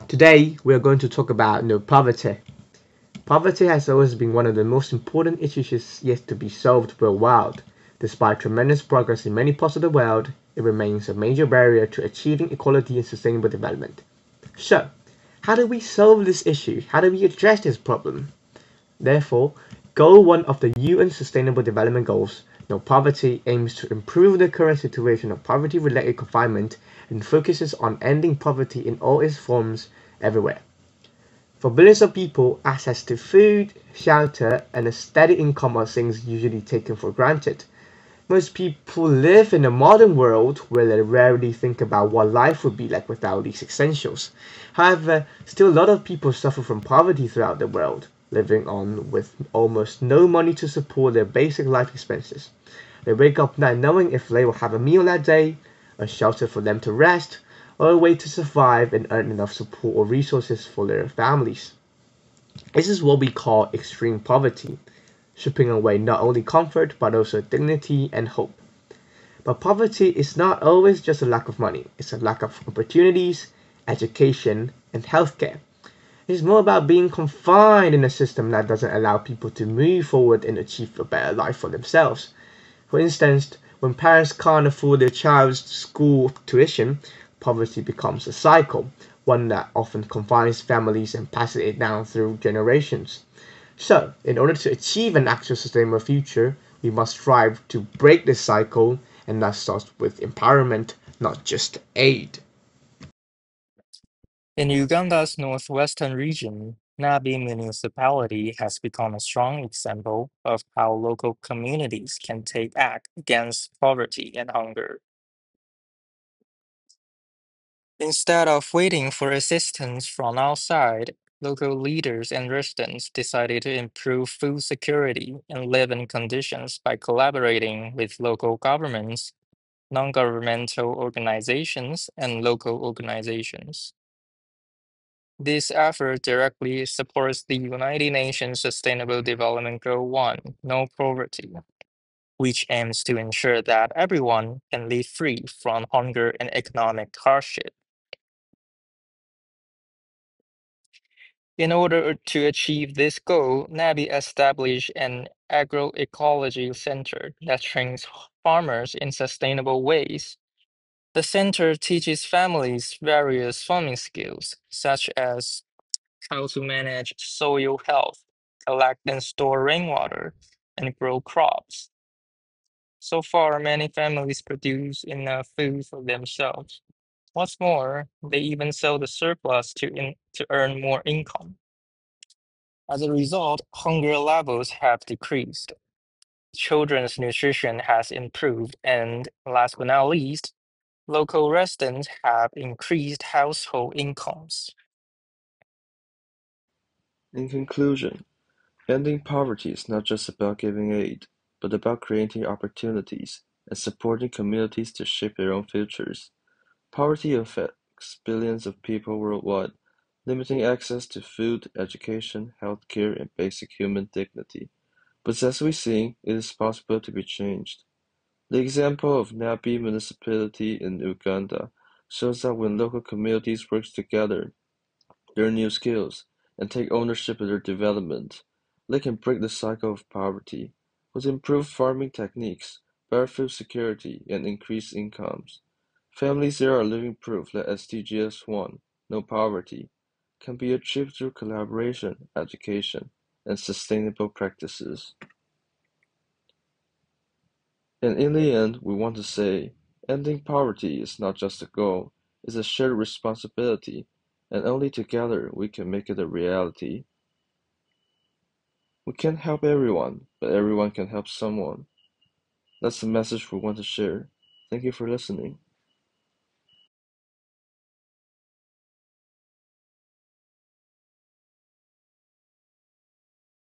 Today, we are going to talk about poverty. Poverty has always been one of the most important issues yet to be solved worldwide. Despite tremendous progress in many parts of the world, it remains a major barrier to achieving equality and sustainable development. So, how do we solve this issue? How do we address this problem? Therefore, Goal 1 of the UN Sustainable Development Goals, No Poverty, aims to improve the current situation of poverty-related confinement and focuses on ending poverty in all its forms everywhere. For billions of people, access to food, shelter, and a steady income are things usually taken for granted. Most people live in a modern world where they rarely think about what life would be like without these essentials. However, still a lot of people suffer from poverty throughout the world, living on with almost no money to support their basic life expenses. They wake up not knowing if they will have a meal that day, a shelter for them to rest, or a way to survive and earn enough support or resources for their families. This is what we call extreme poverty, stripping away not only comfort but also dignity and hope. But poverty is not always just a lack of money, it's a lack of opportunities, education, and healthcare. It's more about being confined in a system that doesn't allow people to move forward and achieve a better life for themselves. For instance, when parents can't afford their child's school tuition, poverty becomes a cycle, one that often confines families and passes it down through generations. So, in order to achieve an actual sustainable future, we must strive to break this cycle, and that starts with empowerment, not just aid. In Uganda's northwestern region, Nabi municipality has become a strong example of how local communities can take act against poverty and hunger. Instead of waiting for assistance from outside, local leaders and residents decided to improve food security and living conditions by collaborating with local governments, non-governmental organizations, and local organizations. This effort directly supports the United Nations Sustainable Development Goal 1, No Poverty, which aims to ensure that everyone can live free from hunger and economic hardship. In order to achieve this goal, NABI established an agroecology center that trains farmers in sustainable ways. The center teaches families various farming skills, such as how to manage soil health, collect and store rainwater, and grow crops. So far, many families produce enough food for themselves. What's more, they even sell the surplus to earn more income. As a result, hunger levels have decreased. Children's nutrition has improved, and last but not least, local residents have increased household incomes. In conclusion, ending poverty is not just about giving aid, but about creating opportunities and supporting communities to shape their own futures. Poverty affects billions of people worldwide, limiting access to food, education, healthcare, and basic human dignity. But as we see, it is possible to be changed. The example of Nabi municipality in Uganda shows that when local communities work together, learn new skills, and take ownership of their development, they can break the cycle of poverty. With improved farming techniques, better food security, and increased incomes, families there are living proof that SDGs 1, no poverty, can be achieved through collaboration, education, and sustainable practices. And in the end, we want to say, ending poverty is not just a goal, it's a shared responsibility, and only together we can make it a reality. We can't help everyone, but everyone can help someone. That's the message we want to share. Thank you for listening.